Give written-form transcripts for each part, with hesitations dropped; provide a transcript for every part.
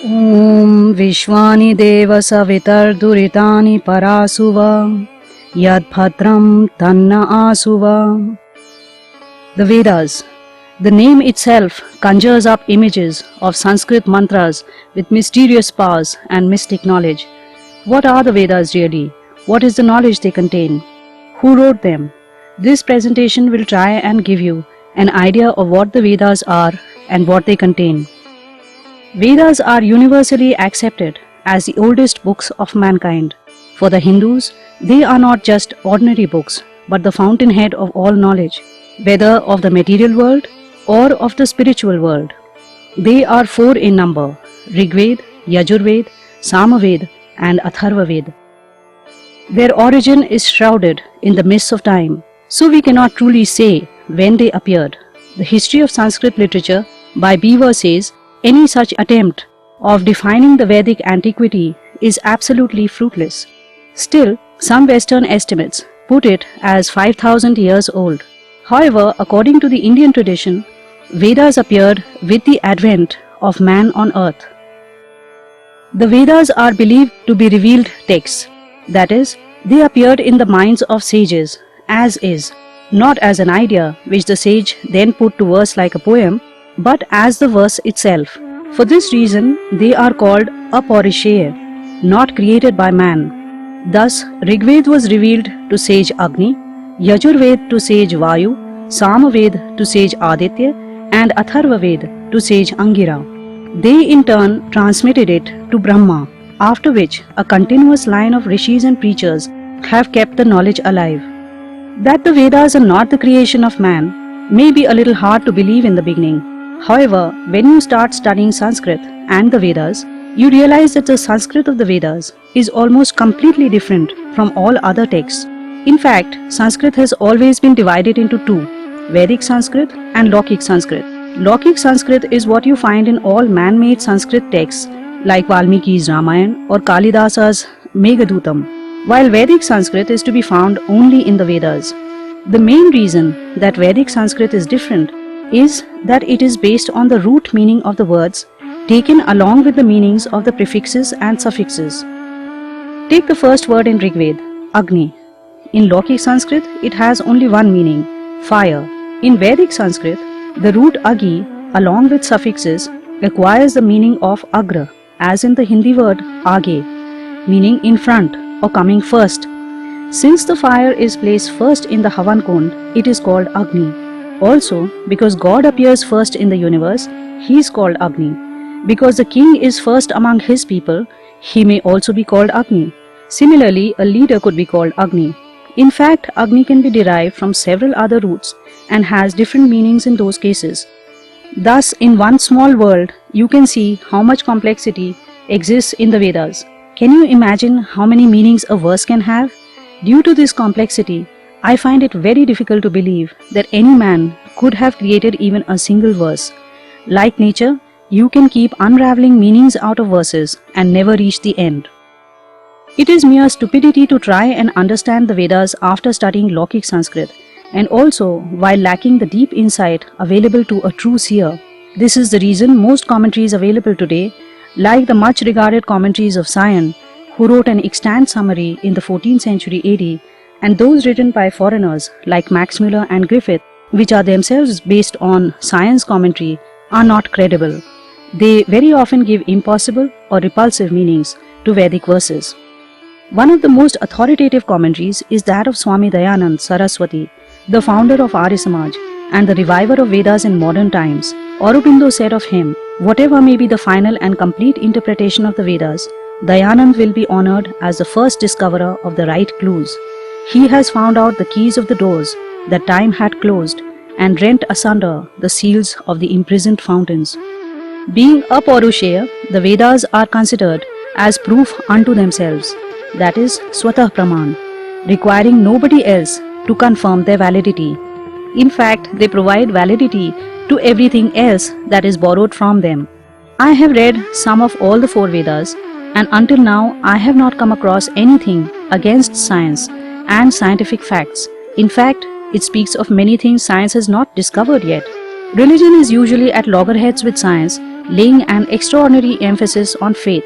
Om Vishwani Deva Savitar Duritani Parasuva Yad Bhadram Tanna Asuva. The Vedas. The name itself conjures up images of Sanskrit mantras with mysterious powers and mystic knowledge. What are the Vedas really? What is the knowledge they contain? Who wrote them? This presentation will try and give you an idea of what the Vedas are and what they contain. Vedas are universally accepted as the oldest books of mankind. For the Hindus, they are not just ordinary books, but the fountainhead of all knowledge, whether of the material world or of the spiritual world. They are 4 in number: Rigved, Yajurved, Samaved, and Atharvaved. Their origin is shrouded in the mists of time, so we cannot truly say when they appeared. The history of Sanskrit literature by Beaver says any such attempt of defining the Vedic antiquity is absolutely fruitless. Still, some Western estimates put it as 5,000 years old. However, according to the Indian tradition, Vedas appeared with the advent of man on earth. The Vedas are believed to be revealed texts, that is, they appeared in the minds of sages as is, not as an idea which the sage then put to verse like a poem, but as the verse itself. For this reason, they are called Aparishaya, not created by man. Thus, Rigved was revealed to sage Agni, Yajurved to sage Vayu, Samaved to sage Aditya, and Atharvaved to sage Angira. They in turn transmitted it to Brahma, after which a continuous line of rishis and preachers have kept the knowledge alive. That the Vedas are not the creation of man may be a little hard to believe in the beginning. However, when you start studying Sanskrit and the Vedas, you realize that the Sanskrit of the Vedas is almost completely different from all other texts. In fact, Sanskrit has always been divided into 2, Vedic Sanskrit and Lokik Sanskrit. Lokik Sanskrit is what you find in all man-made Sanskrit texts like Valmiki's Ramayana or Kalidasa's Meghadutam, while Vedic Sanskrit is to be found only in the Vedas. The main reason that Vedic Sanskrit is different is that it is based on the root meaning of the words taken along with the meanings of the prefixes and suffixes. Take the first word in Rigved, Agni. In Lokik Sanskrit, it has only one meaning, fire. In Vedic Sanskrit, the root Agi along with suffixes acquires the meaning of Agra, as in the Hindi word Aage, meaning in front or coming first. Since the fire is placed first in the Havan Kund, it is called Agni. Also, because God appears first in the universe, he is called Agni. Because the king is first among his people, he may also be called Agni. Similarly, a leader could be called Agni. In fact, Agni can be derived from several other roots and has different meanings in those cases. Thus, in one small world, you can see how much complexity exists in the Vedas. Can you imagine how many meanings a verse can have? Due to this complexity, I find it very difficult to believe that any man could have created even a single verse. Like nature, you can keep unraveling meanings out of verses and never reach the end. It is mere stupidity to try and understand the Vedas after studying Lokik Sanskrit, and also while lacking the deep insight available to a true seer. This is the reason most commentaries available today, like the much regarded commentaries of Sion, who wrote an extant summary in the 14th century AD, and those written by foreigners like Max Muller and Griffith, which are themselves based on science commentary, are not credible. They very often give impossible or repulsive meanings to Vedic verses. One of the most authoritative commentaries is that of Swami Dayanand Saraswati, the founder of Arya Samaj and the reviver of Vedas in modern times. Aurobindo said of him, "Whatever may be the final and complete interpretation of the Vedas, Dayanand will be honored as the first discoverer of the right clues. He has found out the keys of the doors that time had closed and rent asunder the seals of the imprisoned fountains." Being Aparushaya, the Vedas are considered as proof unto themselves, that is, Swatah Praman, requiring nobody else to confirm their validity. In fact, they provide validity to everything else that is borrowed from them. I have read some of all the 4 Vedas, and until now I have not come across anything against science and scientific facts. In fact, it speaks of many things science has not discovered yet. Religion is usually at loggerheads with science laying an extraordinary emphasis on faith.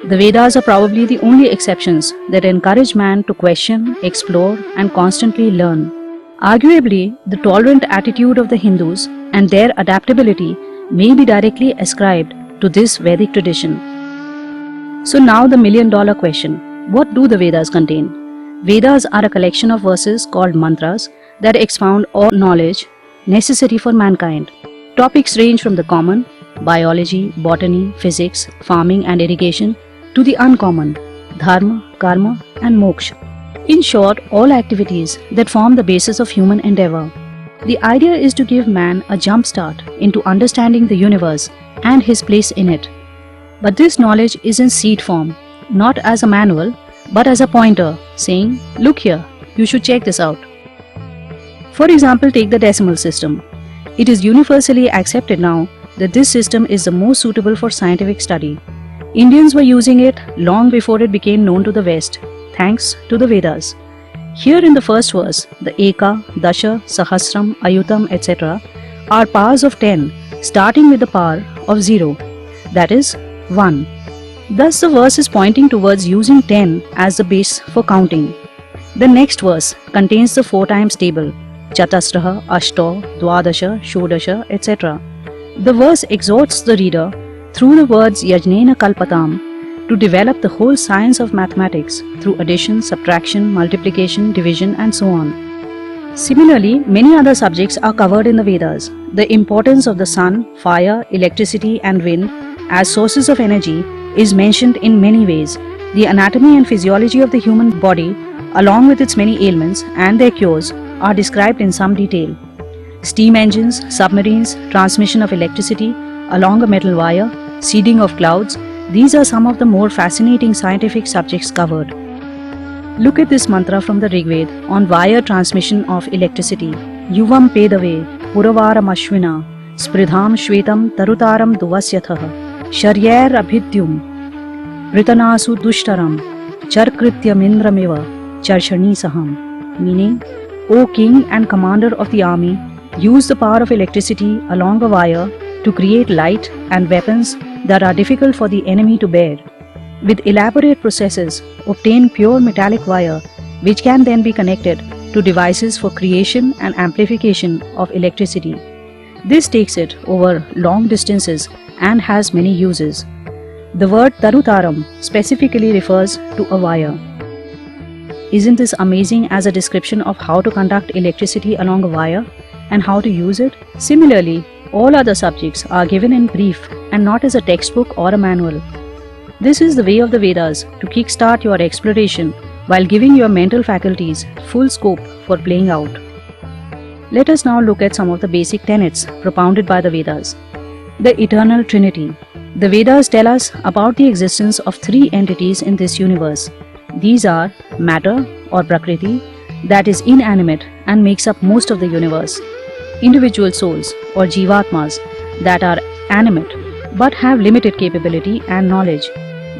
The Vedas are probably the only exceptions that encourage man to question, explore, and constantly learn. Arguably, the tolerant attitude of the Hindus and their adaptability may be directly ascribed to this Vedic tradition. So now the million-dollar question: what do the Vedas contain? Vedas are a collection of verses called mantras that expound all knowledge necessary for mankind. Topics range from the common, biology, botany, physics, farming and irrigation, to the uncommon, dharma, karma and moksha. In short, all activities that form the basis of human endeavor. The idea is to give man a jump start into understanding the universe and his place in it. But this knowledge is in seed form, not as a manual, but as a pointer, saying, look here, you should check this out. For example, take the decimal system. It is universally accepted now that this system is the most suitable for scientific study. Indians were using it long before it became known to the West, thanks to the Vedas. Here in the first verse, the Eka, Dasha, Sahasram, Ayutam, etc. are powers of 10, starting with the power of 0, that is 1. Thus the verse is pointing towards using 10 as the base for counting. The next verse contains the 4 times table, Chatasraha, Ashto, Dwadasha, Shodasha, etc. The verse exhorts the reader through the words Yajnena Kalpatam to develop the whole science of mathematics through addition, subtraction, multiplication, division and so on. Similarly, many other subjects are covered in the Vedas. The importance of the sun, fire, electricity and wind as sources of energy is mentioned in many ways. The anatomy and physiology of the human body, along with its many ailments and their cures, are described in some detail. Steam engines, submarines, transmission of electricity along a metal wire, seeding of clouds, these are some of the more fascinating scientific subjects covered. Look at this mantra from the Rigveda on wire transmission of electricity. Yuvam pedave puravaram ashvina spridham shvetam tarutaram duvasyathah sharyair abhidyum ritanasu dushtaram charkrityam indramiva charshani saham. Meaning, O king and commander of the army, use the power of electricity along a wire to create light and weapons that are difficult for the enemy to bear. With elaborate processes, obtain pure metallic wire which can then be connected to devices for creation and amplification of electricity. This takes it over long distances and has many uses. The word Tarutaram specifically refers to a wire. Isn't this amazing as a description of how to conduct electricity along a wire and how to use it? Similarly, all other subjects are given in brief and not as a textbook or a manual. This is the way of the Vedas to kickstart your exploration while giving your mental faculties full scope for playing out. Let us now look at some of the basic tenets propounded by the Vedas. The Eternal Trinity. The Vedas tell us about the existence of 3 entities in this universe. These are matter or Prakriti, that is inanimate and makes up most of the universe. Individual souls or Jivatmas, that are animate but have limited capability and knowledge.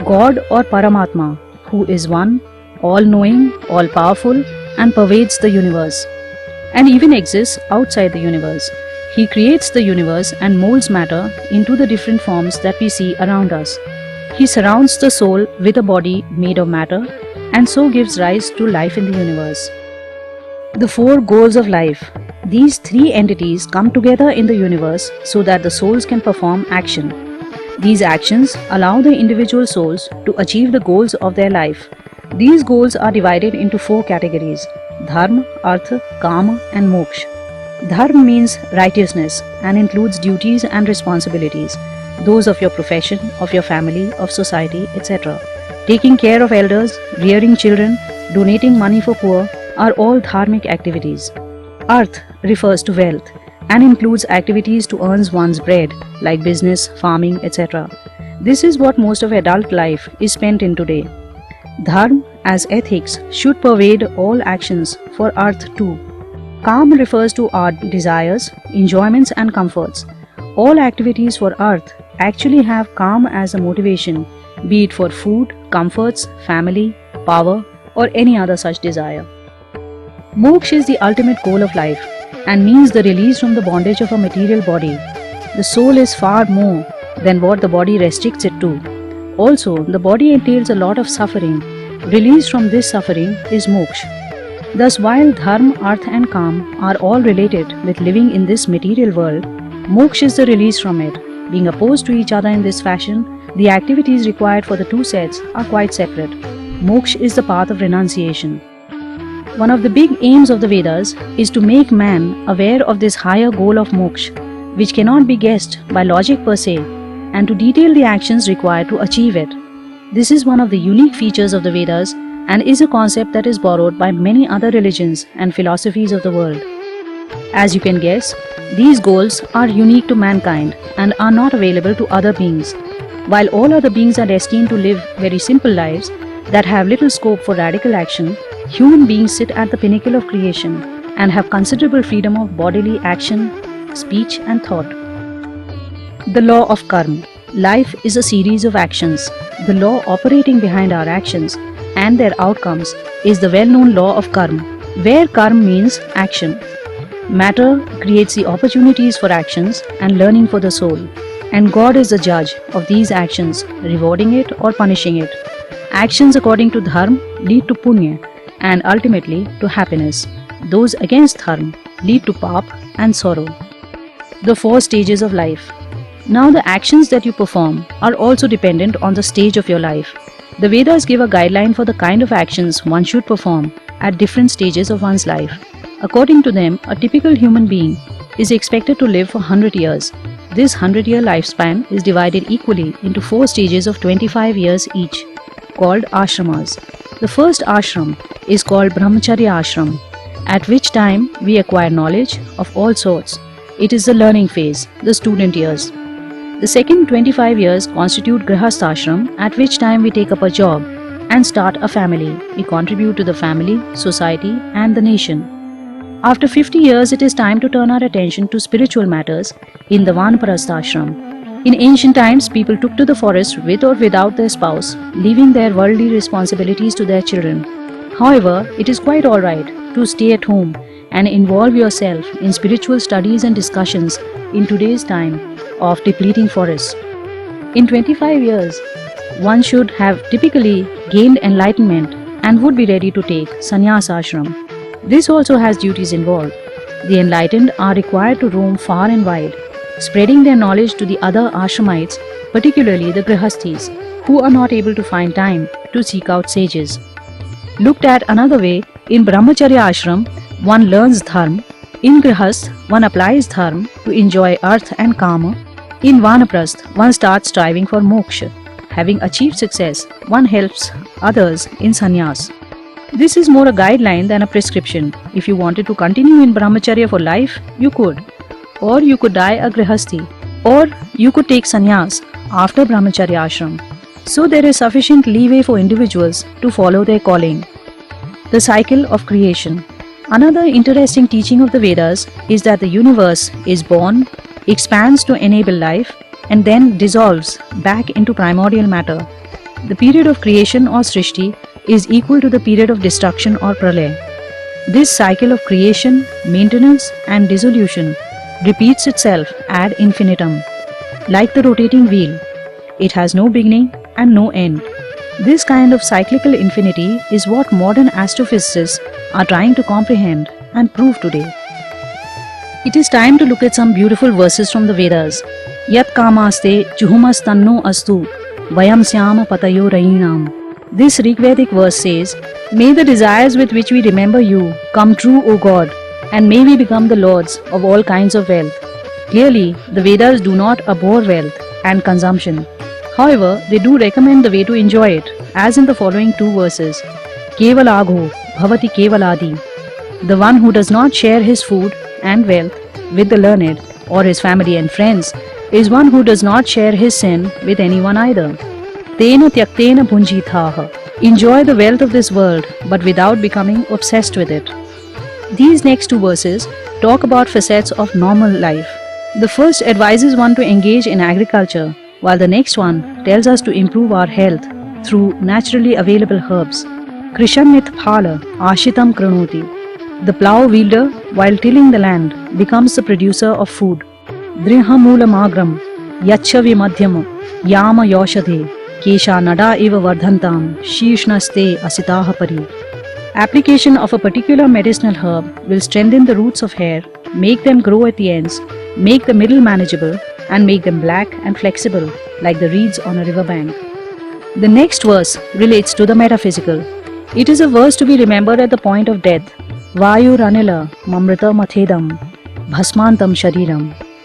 God or Paramatma, who is one, all-knowing, all-powerful and pervades the universe, and even exists outside the universe. He creates the universe and molds matter into the different forms that we see around us. He surrounds the soul with a body made of matter and so gives rise to life in the universe. The 4 goals of life. These 3 entities come together in the universe so that the souls can perform action. These actions allow the individual souls to achieve the goals of their life. These goals are divided into 4 categories: Dharma, Artha, Kama and Moksha. Dharma means righteousness and includes duties and responsibilities, those of your profession, of your family, of society, etc. Taking care of elders, rearing children, donating money for poor are all dharmic activities. Arth refers to wealth and includes activities to earn one's bread like business, farming, etc. This is what most of adult life is spent in today. Dharma as ethics should pervade all actions for Arth too. Kam refers to our desires, enjoyments and comforts. All activities for Arth actually have Kam as a motivation, be it for food, comforts, family, power or any other such desire. Moksha is the ultimate goal of life and means the release from the bondage of a material body. The soul is far more than what the body restricts it to. Also, the body entails a lot of suffering. Release from this suffering is moksha. Thus, while dharma, artha and kam are all related with living in this material world, moksha is the release from it. Being opposed to each other in this fashion, the activities required for the two sets are quite separate. Moksha is the path of renunciation. One of the big aims of the Vedas is to make man aware of this higher goal of moksha, which cannot be guessed by logic per se, and to detail the actions required to achieve it. This is one of the unique features of the Vedas and is a concept that is borrowed by many other religions and philosophies of the world. As you can guess, these goals are unique to mankind and are not available to other beings. While all other beings are destined to live very simple lives that have little scope for radical action, human beings sit at the pinnacle of creation and have considerable freedom of bodily action, speech and thought. The law of karma. Life is a series of actions. The law operating behind our actions and their outcomes is the well-known law of karma, where karma means action. Matter creates the opportunities for actions and learning for the soul, and God is the judge of these actions, rewarding it or punishing it. Actions according to dharma lead to punya and ultimately to happiness. Those against dharma lead to pap and sorrow. The 4 stages of life. Now the actions that you perform are also dependent on the stage of your life. The Vedas give a guideline for the kind of actions one should perform at different stages of one's life. According to them, a typical human being is expected to live for 100 years. This 100-year lifespan is divided equally into 4 stages of 25 years each, called ashramas. The first ashram is called Brahmacharya ashram, at which time we acquire knowledge of all sorts. It is the learning phase, the student years. The second 25 years constitute Grihastha ashram, at which time we take up a job and start a family. We contribute to the family, society and the nation. After 50 years, it is time to turn our attention to spiritual matters in the Vanaprastha ashram. In ancient times, people took to the forest with or without their spouse, leaving their worldly responsibilities to their children. However, it is quite alright to stay at home and involve yourself in spiritual studies and discussions in today's time of depleting forests. In 25 years, one should have typically gained enlightenment and would be ready to take sannyas ashram. This also has duties involved. The enlightened are required to roam far and wide, spreading their knowledge to the other ashramites, particularly the grihasthis, who are not able to find time to seek out sages. Looked at another way, in Brahmacharya ashram, one learns dharma. In grihasth, one applies dharma to enjoy artha and kama. In vanaprastha, one starts striving for moksha. Having achieved success, one helps others in sannyas. This is more a guideline than a prescription. If you wanted to continue in brahmacharya for life, you could. Or you could die a grihasthi. Or you could take sannyas after brahmacharya ashram. So there is sufficient leeway for individuals to follow their calling. The cycle of creation. Another interesting teaching of the Vedas is that the universe is born, expands to enable life, and then dissolves back into primordial matter. The period of creation or srishti is equal to the period of destruction or pralaya. This cycle of creation, maintenance and dissolution repeats itself ad infinitum. Like the rotating wheel, it has no beginning and no end. This kind of cyclical infinity is what modern astrophysicists are trying to comprehend and prove today. It is time to look at some beautiful verses from the Vedas. Yat kamaste juhumastanno astu vayam syama patayo rainam. This Rigvedic verse says, "May the desires with which we remember you come true, O God, and may we become the lords of all kinds of wealth." Clearly, the Vedas do not abhor wealth and consumption. However, they do recommend the way to enjoy it, as in the following 2 verses. Kevalagho bhavati kevaladi. The one who does not share his food and wealth with the learned or his family and friends is one who does not share his sin with anyone either. Tena tyaktena bhunjithaha. Enjoy the wealth of this world, but without becoming obsessed with it. These next 2 verses talk about facets of normal life. The first advises one to engage in agriculture, while the next one tells us to improve our health through naturally available herbs. Krishanit phala ashitam kranoti. The plough wielder, while tilling the land, becomes the producer of food. Drihamula magram. Yachavi madhyam yama yoshadhe kesha nada eva vardhantam shishnaste asitaha pari. Application of a particular medicinal herb will strengthen the roots of hair, make them grow at the ends, make the middle manageable, and make them black and flexible like the reeds on a riverbank. The next verse relates to the metaphysical. It is a verse to be remembered at the point of death. Vayu ranila mamrita mathedam bhasmantam shariram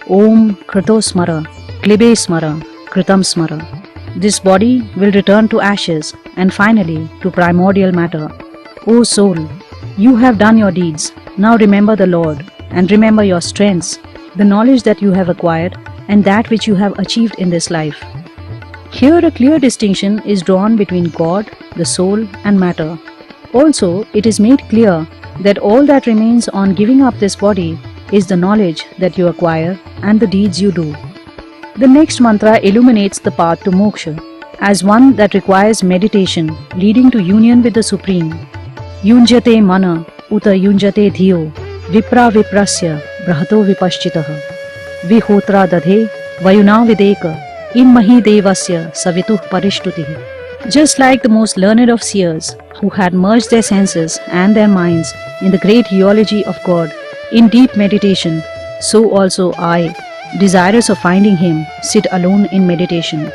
om krito smara klibe smara kritam smara. This body will return to ashes and finally to primordial matter. O soul, you have done your deeds. Now remember the Lord and remember your strengths, the knowledge that you have acquired and that which you have achieved in this life. Here a clear distinction is drawn between God, the soul and matter. Also, it is made clear that all that remains on giving up this body is the knowledge that you acquire and the deeds you do. The next mantra illuminates the path to moksha as one that requires meditation leading to union with the Supreme. Yunjate mana uta yunjate dhiyo vipra viprasya brahato vipaschitaha vihotra dadhe vayuna videka in mahi devasya savituh parishtutihi. Just like the most learned of seers who had merged their senses and their minds in the great geology of God in deep meditation, so also I, desirous of finding Him, sit alone in meditation.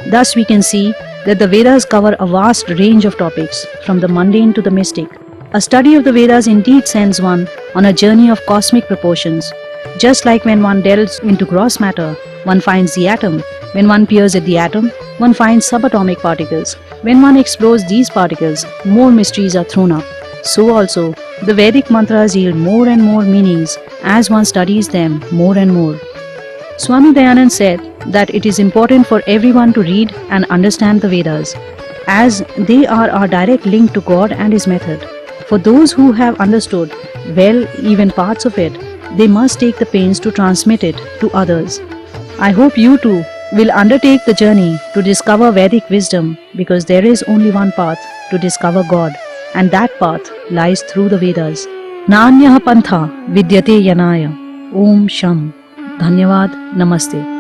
Thus we can see that the Vedas cover a vast range of topics, from the mundane to the mystic. A study of the Vedas indeed sends one on a journey of cosmic proportions. Just like when one delves into gross matter, one finds the atom. When one peers at the atom, one finds subatomic particles. When one explores these particles, more mysteries are thrown up. So also, the Vedic mantras yield more and more meanings as one studies them more and more. Swami Dayanand said that it is important for everyone to read and understand the Vedas, as they are our direct link to God and His method. For those who have understood well even parts of it, they must take the pains to transmit it to others. I hope you too will undertake the journey to discover Vedic wisdom, because there is only one path to discover God, and that path lies through the Vedas. Nanyah pantha vidyate yanaya. Om Sham. Dhanyavad. Namaste.